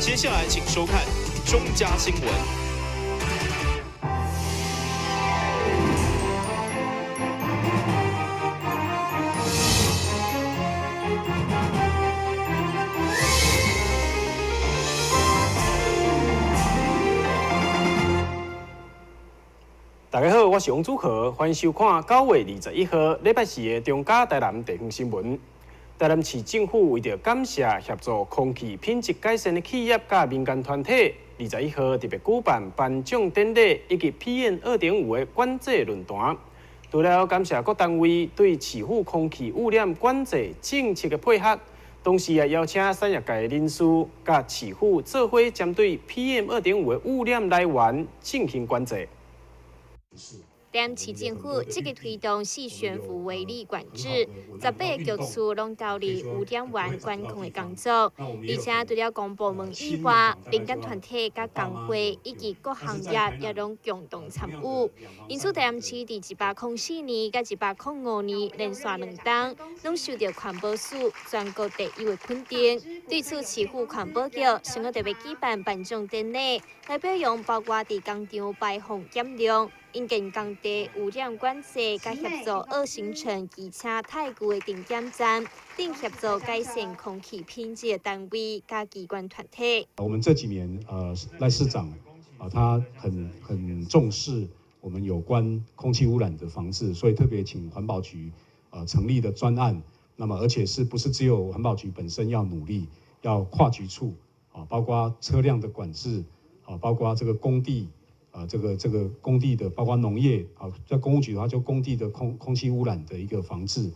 接下来请收看中嘉新闻。大家好，我是王祖和，欢迎收看9月21号礼拜四的中嘉台南地方新闻。台南市政府为着感谢协助空气品质改善的企业甲民间团体，21号特别举办颁奖典礼以及 PM2.5的管制论坛。除了感谢各单位对市府空气污染管制政策的配合，同时也邀请产业界人士甲市府做伙针对 PM2.5的污染来源进行管制。台南市政府积极推动市悬浮微粒管制，18个局处拢投入污染源管控的工作，而且除了公部门以外，民间团体、甲工会以及各行业也拢共同参与。因此，台南市伫104年甲105年连续2档，拢受到环保署全国第1的肯定。对此，市府环保局想要特别举办颁奖典礼，来表扬包括伫工厂排放减量。因建工地污染管制，甲协助2行程机车太旧的定检站，并协助改善空气品质的单位甲机关团体。我们这几年，赖市长他很重视我们有关空气污染的防治，所以特别请环保局成立的专案。那么，而且不是只有环保局本身要努力，要跨局处包括车辆的管制包括这个工地。这个工地的，包括农业在公务局的话，就工地的空气污染的一个防治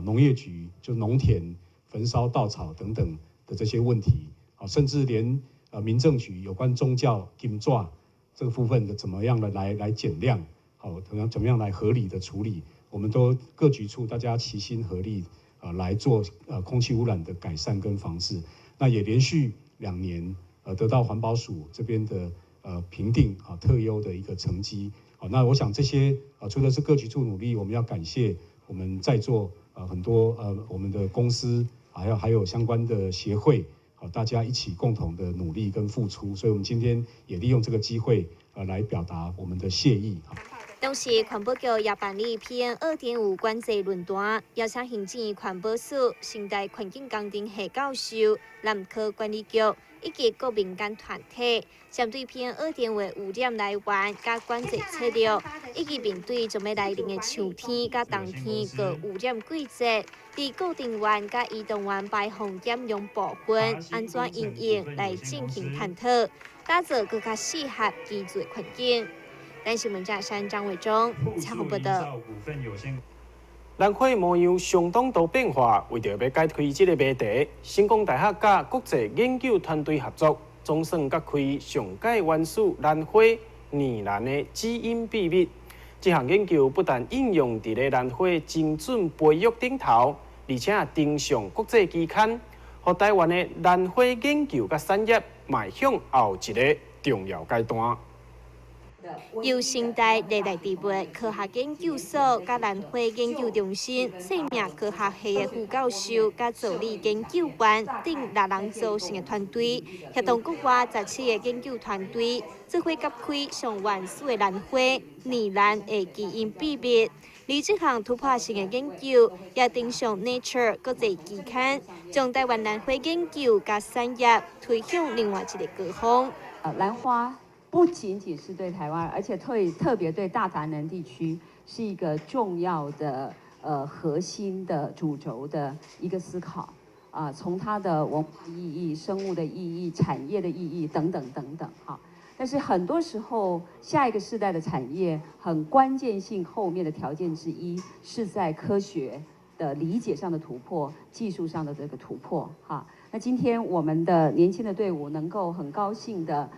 农业局就农田焚烧稻草等等的这些问题甚至连民政局有关宗教金抓这个部分的怎么样的来减量怎么样来合理的处理，我们都各局处大家齐心合力来做空气污染的改善跟防治。那也连续2年得到环保署这边的。评定特优的一个成绩那我想这些除了是各局处努力，我们要感谢我们在座很多我们的公司还有相关的协会大家一起共同的努力跟付出，所以我们今天也利用这个机会来表达我们的谢意。同时，环保局也办理 PM2.5 管制论坛，邀请行政院环保署、新大环境工程系教授、南科管理局以及各民间团体，针对 PM2.5 的污染来源、甲管制策略，以及面对准备来临的秋天、甲冬天各污染季节，伫固定源甲移动源排放减量部分，安怎应用来进行探讨，打造更加适合居住的环境。但新闻站山张伟忠采访报道。南火模样相当多变化，为着要解开这个谜题，成功大学甲国际研究团队合作，总算揭开上届原始南火泥兰的基因秘密。这项研究不但应用伫咧南火精准培育顶头，而且登上国际期刊，互台湾的南火研究甲产业迈向后一个重要阶段。由新大热带地域科学研究所甲南火研究中心生命科学系的副教授甲助理研究员等6人组成的团队，协同国外17个研究团队，做伙揭开上原始的南火泥兰的基因秘密。而这项突破性的研究也登上 Nature 国际期刊，将台湾南火研究甲产业推向另外一个高峰。兰花。不仅仅是对台湾，而且特别对大台南地区是一个重要的核心的主轴的一个思考从它的文化意义、生物的意义、产业的意义等等等等但是很多时候，下一个世代的产业很关键性后面的条件之一是在科学的理解上的突破、技术上的这个突破那今天我们的年轻的队伍能够很高兴的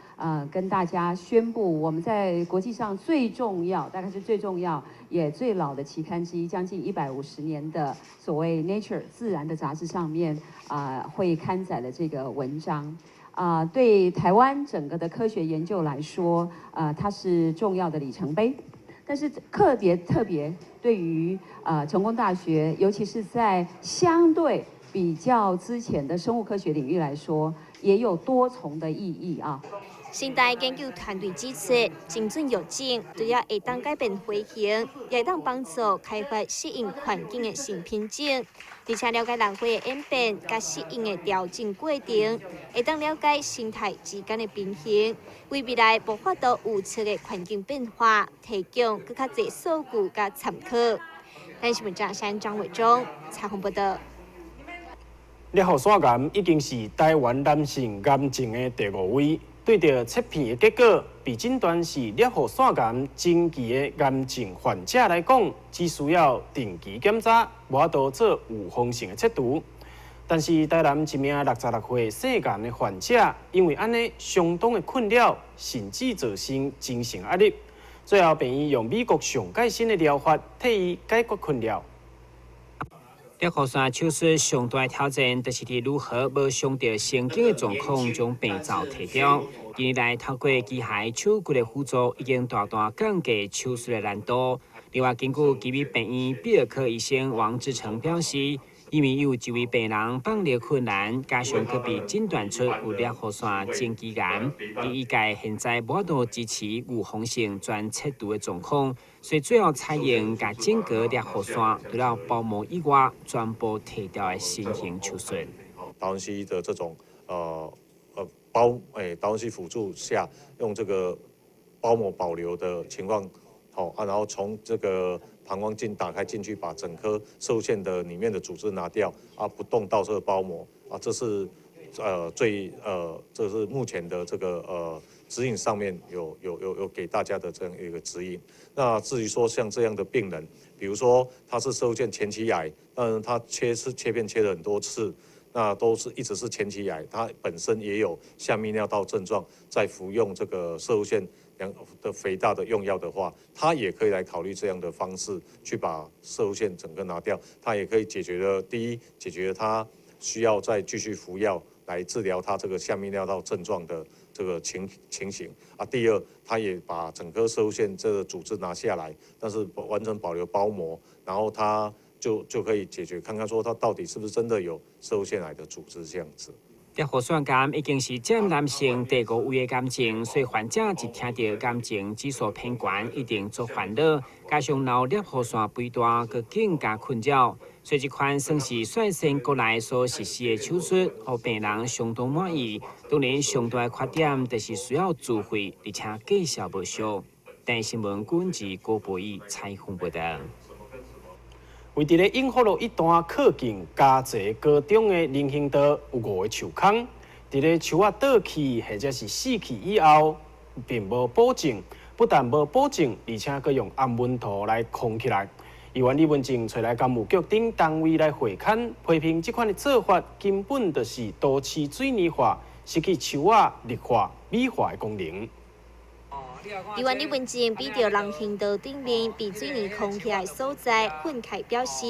跟大家宣布，我们在国际上最重要，大概是最重要也最老的期刊之一，将近150年的所谓 Nature 自然的杂志上面会刊载了这个文章。对台湾整个的科学研究来说，它是重要的里程碑。但是特别对于成功大学，尤其是在相对比较之前的生物科学领域来说，也有多重的意义啊。新代研究团队指出，精准药剂除了会当改变飞行，也会当帮助开发适应环境的新品种，而且了解人体的演变甲适应的调整过程，会当了解生态之间的平衡，为未来无法度预测的环境变化提供更加侪数据甲参考。但是，张山张伟忠采访报道。裂喉腺癌已经是台湾男性癌症的第5位。对着切片的结果，被诊断是裂喉腺癌前期的癌症患者来讲，只需要定期检查，无法度做预防性的切除。但是台南一名66岁肾癌的患者，因为安尼相当的困扰，甚至造成精神压力。最后，病院用美国上改新的疗法替伊解决困扰。裂喉腺手术上大的挑战，就是伫如何无伤到神经的状况，将病灶提掉。近年来，透过机械手骨的辅助，已经大大降低手术的难度。另外，根据基美病院泌尿科医生王志成表示，因为有一位病人放尿困难，加上佢被诊断出有裂喉腺前期癌，伊界现在无法度支持预防性全切除的状况，所以最后采用甲整个裂喉腺除了包膜以外，全部剃掉的新型手术。达文西的这种达文西辅助下，用这个包膜保留的情况，然后从这个膀胱镜打开进去，把整颗射入腺的里面的组织拿掉，不动到这个包膜，这是这是目前的这个指引上面有给大家的这样一个指引。那至于说像这样的病人，比如说他是射入腺前期癌，但他切片切了很多次。那一直是前期癌，它本身也有下泌尿道症状，在服用这个射入腺的肥大的用药的话，它也可以来考虑这样的方式去把射入腺整个拿掉，它也可以解决它需要再继续服药来治疗它这个下泌尿道症状的这个情形第二，它也把整颗射入腺这个组织拿下来，但是完全保留包膜，然后它就可以解决，看看说它到底是不是真的有射入腺癌的组织这样子。裂喉腺癌已经是占男性第5位的癌症，所以患者一听到癌症指数偏高，一定做烦恼。加上脑裂喉腺肥大，佮更加困扰。所以这款算是率先国内所实施的手术，让病人相当满意。当然，上大的缺点就是需要自费，而且价效无俗。但新闻管制郭博义采访报道。为伫咧永福路一段靠近嘉泽高中的人行道有5个树坑，伫咧树倒去或者是死去以后，并无保证，不但无保证，而且佮用暗文图来框起来。议员李文正找来干务局等单位来会勘，批评这款的做法根本就是都市水泥化，失去树绿化、美化的功能。议员李文正比到人行道顶面被水泥框起来所在，愤慨表示，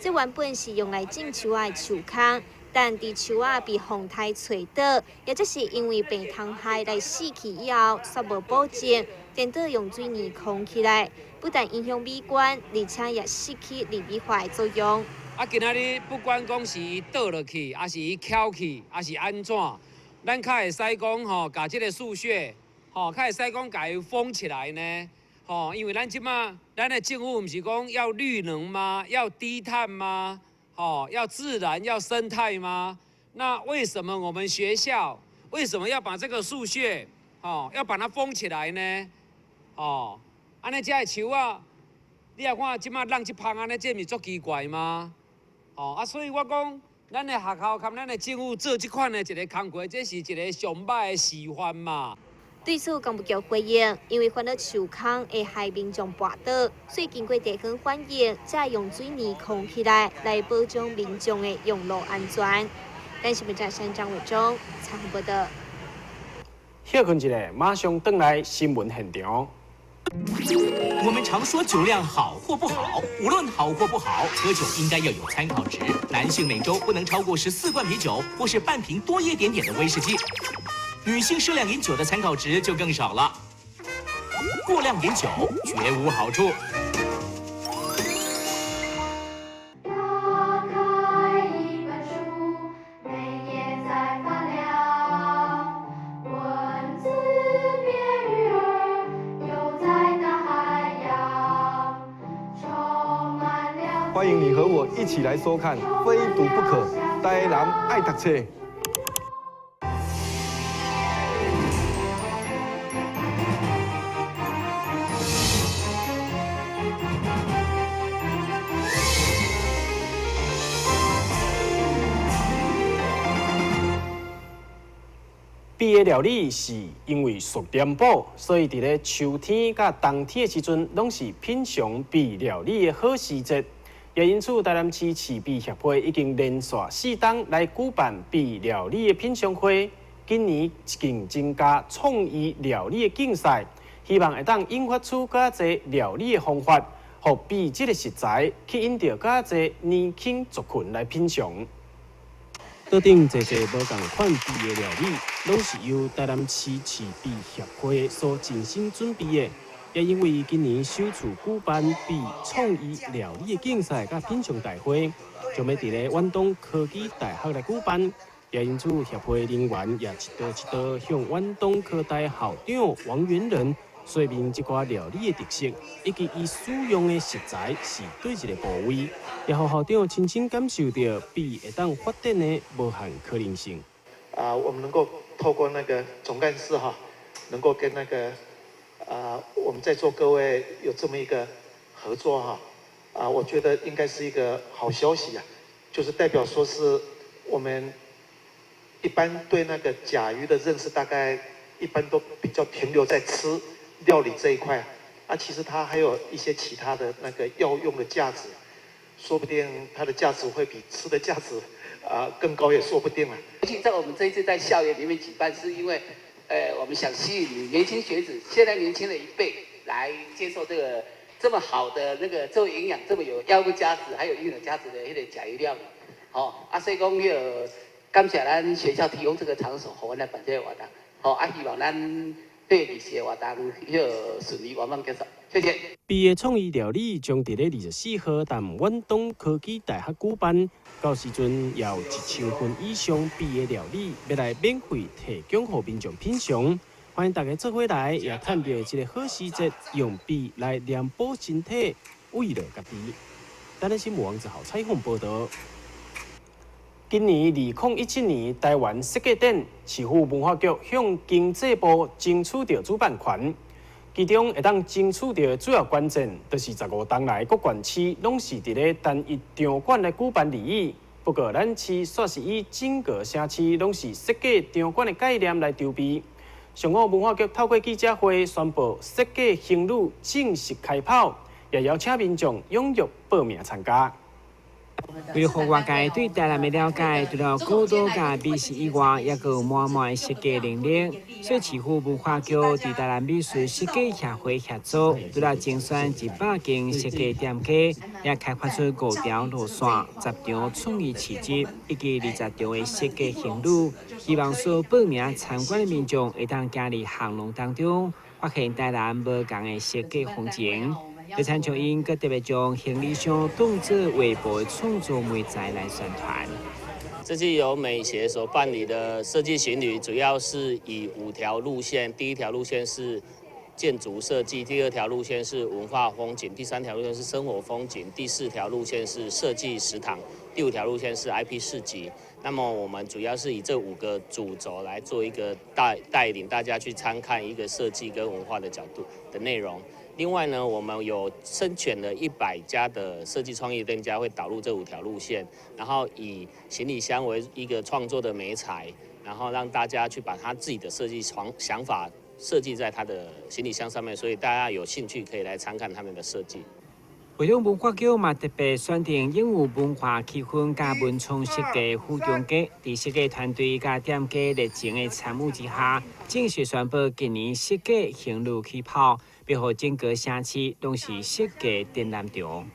这原本是用来种树的树坑，但伫树被风台吹倒，也就是因为被虫害来死去以后，煞无保证，颠倒用水泥框起来，不但影响美观，而且也失去利美化的作用。今仔日不管讲是伊倒落去，还是伊翘起，还是安怎，咱较会使讲把这个树穴。较会使讲把伊封起来呢？因为咱即马咱的政府毋是讲要绿能吗？要低碳吗？要自然要生态吗？那为什么我们学校为什么要把这个树穴要把它封起来呢？安尼遮的树你也看即马人一芳安尼，这毋是足奇怪吗？所以我讲，咱的学校和咱的政府做即款的一个工作，这是一个上歹的示范嘛。对此，工务局回应，因为烦恼树坑会害民众跋倒，所以经过地方反映，才用水泥框起来，来保障民众的用路安全。咱新闻站山张伟忠采访报道。休困一下，马上回来新闻现场。我们常说酒量好或不好，无论好或不好，喝酒应该要有参考值。男性每周不能超过14罐啤酒，或是半瓶多一点点的威士忌。女性适量饮酒的参考值就更少了，过量饮酒绝无好处。打开一本书，欢迎你和我一起来收看《非读不可》，台南爱读册。毕业料理是因为属填补，所以伫咧秋天甲冬天的时阵，拢是品尝毕料理的好时节。也因此，台南市市毕协会已经连续4冬来举办毕料理的品尝会。今年更增加创意料理的竞赛，希望会当引发出较侪料理的方法，互毕这个食材吸引到较侪年轻族群来品尝。桌顶侪侪无共款毕的料理，拢是由台南市市毕协会所精心准备的。也因为今年首次举办毕创意料理的竞赛甲品尝大会，将要伫咧远东科技大学来举办。也因此，协会人员也一道一道向远东科大校长王元仁说明这寡料理的特色，以及伊使用的食材是对一个部位，也让校长亲身感受到毕会当发展的无限可能性。我们能够透过那个总干事能够跟那个我们在座各位有这么一个合作我觉得应该是一个好消息就是代表说是我们一般对那个甲鱼的认识，大概一般都比较停留在吃料理这一块其实它还有一些其他的那个药用的价值，说不定它的价值会比吃的价值更高也说不定了。尤其在我们这一次在校园里面举办，是因为我们想吸引年轻学子，现在年轻的一辈来接受这个这么好的那个这么营养、这么有药物价值还有营养价值的那个甲鱼料理。所以讲感谢咱学校提供这个场所，给我们来办这个活动。希望咱对历史的活动顺利圆满结束。谢谢。毕业创意料理将伫咧24号淡远东科技大学举办，到时阵也有1000份以上毕业料理要来免费提供给民众品尝。欢迎大家做伙来，也探到这个好时节，用毕来练补身体，慰劳家己。台南新闻网之后采访报道。今年2017年台湾设计展，市府文化局向经济部争取到主办权，其中会当争取到主要关键，就是15冬来各县市拢是伫咧单一场馆来举办礼仪。不过，咱市煞是以整个城市拢是设计场馆的概念来筹备。上午文化局透过记者会宣布，设计行路正式开跑，也邀请民众踊跃报名参加。为了让外界对台南的了解，除了高度甲美食以外，也有满满的设计能力。所以市府文化局与台南美术设计协会合作，除了精选100间设计店家，也开发出5条路线、10场创意市集，以及20场的设计行路。希望所有报名参观的民众会当行入巷弄当中，发现台南无同的设计风景。地产琼英阁特别将行李箱当作微博的创作媒材来宣传。这次由美协所办理的设计行旅，主要是以5条路线，第1条路线是建筑设计，第2条路线是文化风景，第3条路线是生活风景，第4条路线是设计食堂，第5条路线是 IP 市集。那么我们主要是以这5个主轴来做一个带领大家去参看一个设计跟文化的角度的内容。另外呢，我们有甄选了100家的设计创意店家会导入这5条路线，然后以行李箱为一个创作的媒材，然后让大家去把他自己的设计想法设计在他的行李箱上面，所以大家有兴趣可以来参看他们的设计。为了文化局嘛特别选定拥有文化气氛加文创设计副总监，在设计团队加店家热情的参与之下，正式宣布今年设计行路起跑，要让整个城市都是设计展览场。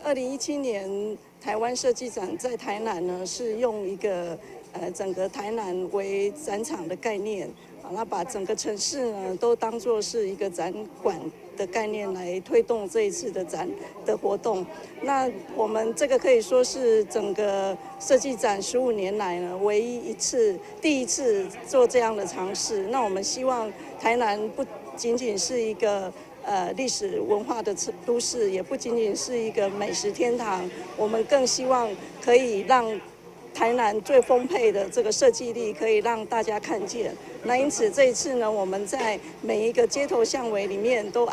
2017年台湾设计展在台南呢，是用一个整个台南为展场的概念，那把整个城市呢都当作是一个展馆的概念来推动这一次的展的活动。那我们这个可以说是整个设计展15年来呢唯一第一次做这样的尝试。那我们希望台南不仅仅是一个历史文化的都市，也不仅仅是一个美食天堂，我们更希望可以让台南最丰沛的这个设计力可以让大家看见。那因此这一次呢，我们在每一个街头巷尾里面都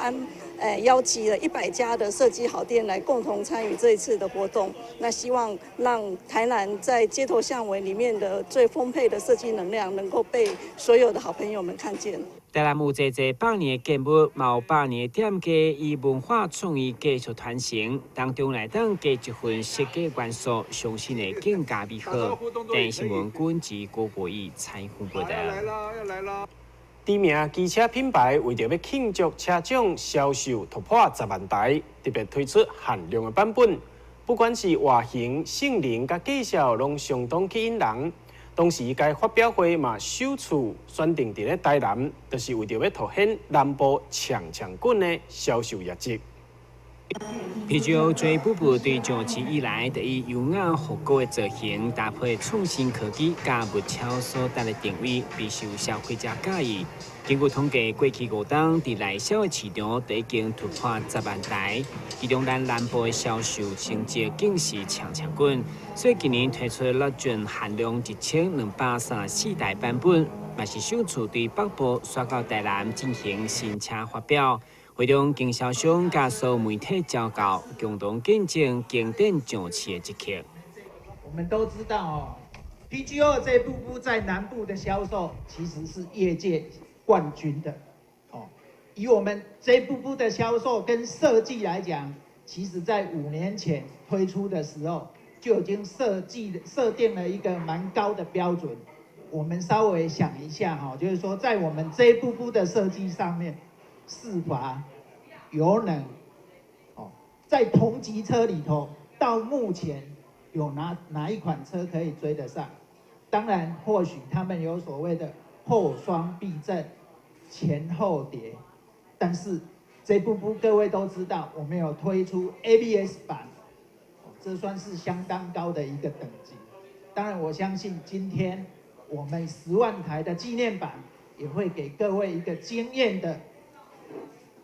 邀集了100家的设计好店来共同参与这一次的活动。那希望让台南在街头巷尾里面的最丰沛的设计能量，能够被所有的好朋友们看见。台南有济100年的建物，嘛有100年的店家，以文化创意继续传承，当中来当加一份设计元素，相信会更加美好。电新闻军及郭国义采访报道。知名机车品牌为着要庆祝车种销售突破10万台，特别推出限量的版本。不管是外形、性能、甲介绍，拢相当吸引人。同时，该发表会嘛首次选定伫咧台南，就是为着要凸显南部强棍的销售业绩。啤酒最步步对上市以来，就以优雅复古的造型，搭配创新科技加物超所带的定位，备受消费者喜意。经过统计，过去5档伫内销的市场就已经突破10万台，其中咱南部的销售成绩更是强棍。所以今年推出六种限量1234台版本，也是首次对北部刷到台南进行新车发表。会中经销商加所媒体报告，共同见证经典上市的一刻。我们都知道哦 ，PGO 这部部在南部的销售其实是业界冠军的哦。以我们这部部的销售跟设计来讲，其实在5年前推出的时候就已经设定了一个蛮高的标准。我们稍微想一下哈，就是说在我们这一部部的设计上面。适乏油能，哦，在同级车里头，到目前有哪一款车可以追得上？当然，或许他们有所谓的后双避震、前后碟，但是这部分各位都知道，我们有推出 ABS 版，这算是相当高的一个等级。当然，我相信今天我们10万台的纪念版也会给各位一个惊艳的。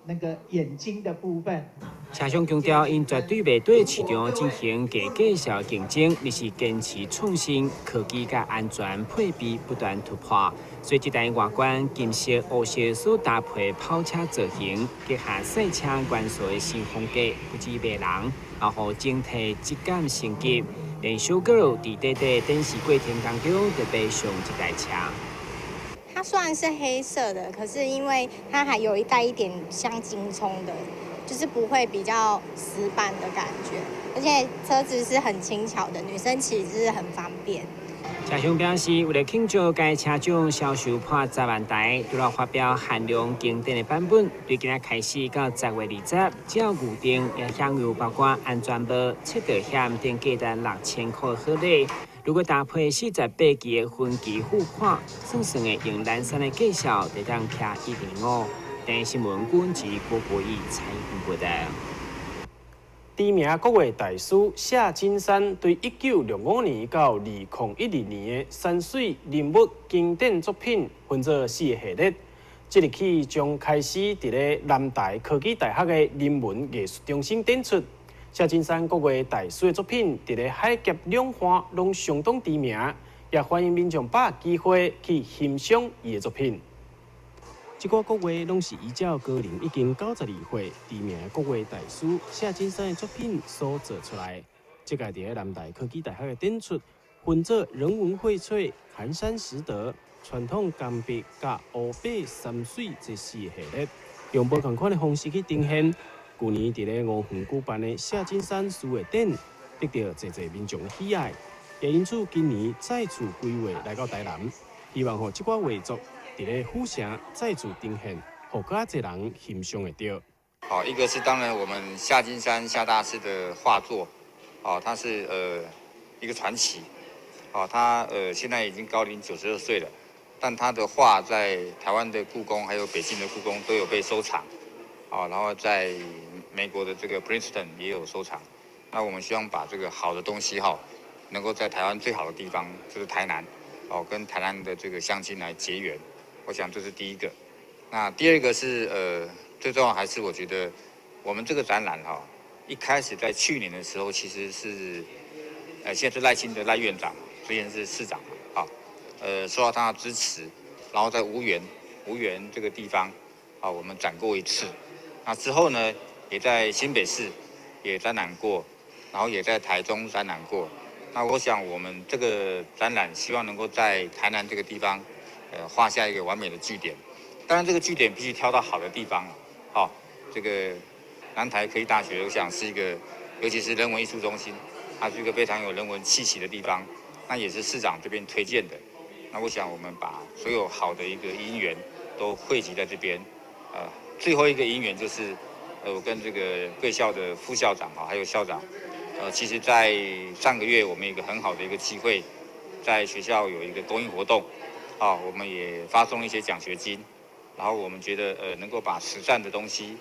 那个眼睛的部分，车商强调，因绝对袂对市场进行价介绍竞争，而是坚持创新、科技甲安全配备不断突破。所以这台外观金色、黑色所搭配跑车造型，结合赛车元素的新风格，不止迷人，也互整体质感升级。连小 girl 伫短短电视过程当中，就被上这台车。它虽然是黑色的，可是因为它还有带一点像金葱的，就是不会比较死板的感觉，而且车子是很轻巧的，女生骑是很方便。车商表示，为了庆祝该车种销售破10万台，除了发表限量经典的版本，对今仔开始到10月20日，只要预定也享有包括安全帽、车道险等价值6000块的好礼。如果搭配48期的分期付款，算算的用蓝山的介绍，就当撇105。电新闻军及郭国义采访报道。知名国画大师谢金山对1965年到2012年的山水人物经典作品分作4个系列，即日起将开始伫咧南台科技大学的人文艺术中心展出。谢金山国画大师的作品伫咧海峡两岸拢相当知名，也欢迎民众把握机会去欣赏伊的作品。这挂国画拢是依照高龄已经92岁知名的国画大师谢金山的作品所做出来。这个伫咧南台科技大学的展出，分作人文荟萃、寒山拾得、传统干壁甲湖北山水这4个系列，用不同款的方式去呈现。去年伫咧五园举办的谢金山书画展，得到侪民众的喜爱，也因此今年再次规划来到台南，希望互这挂画作伫咧府城再次呈现，互更侪人欣赏会到。好，一个是当然我们夏金山夏大师的画作，他是一个传奇，他现在已经高龄92岁了，但他的画在台湾的故宫还有北京的故宫都有被收藏。然后在美国的这个 Princeton 也有收藏。那我们希望把这个好的东西能够在台湾最好的地方，就是台南，跟台南的这个乡亲来结缘。我想这是第一个。那第二个是最重要还是我觉得我们这个展览一开始在去年的时候其实是，现在是赖清德赖院长，之前是市长受到他的支持，然后在无缘这个地方我们展过一次。那之后呢，也在新北市也展览过，然后也在台中展览过。那我想我们这个展览希望能够在台南这个地方，画下一个完美的句点。当然，这个据点必须挑到好的地方，这个南台科技大学，我想是一个，尤其是人文艺术中心，它是一个非常有人文气息的地方，那也是市长这边推荐的。那我想我们把所有好的一个因缘都汇集在这边，最后一个因缘就是，我跟这个贵校的副校长还有校长，其实在上个月我们有一个很好的一个机会，在学校有一个公益活动，我们也发送了一些奖学金。然后我们觉得能够把实战的东西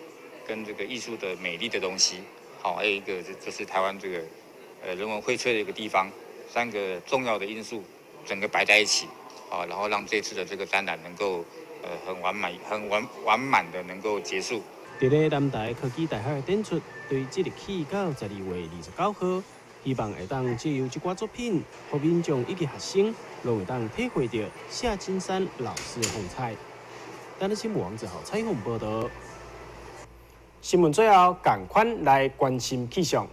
跟这个艺术的美丽的东西，还有一个就是台湾这个人文荟萃的一个地方，3个重要的因素整个摆在一起，然后让这次的这个展览能够很完满的能够结束。伫咧南台科技大学的展出，对即日起到12月29号，希望会当借由这挂作品，互民众以及学生，拢会当体会到夏金山老师的风采。咱的新闻网之后采访报道。新闻最后，赶快来关心气象。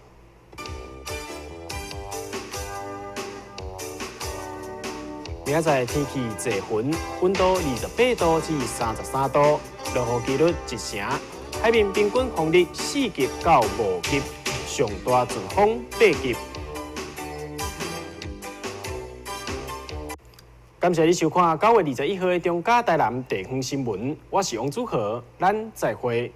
明仔天气多云，温度28度至33度，落雨几率1成。海面平均风力4级到5级，上大阵风8级。感谢你收看9月21号的中嘉台南地方新闻，我是王祖和，咱再会。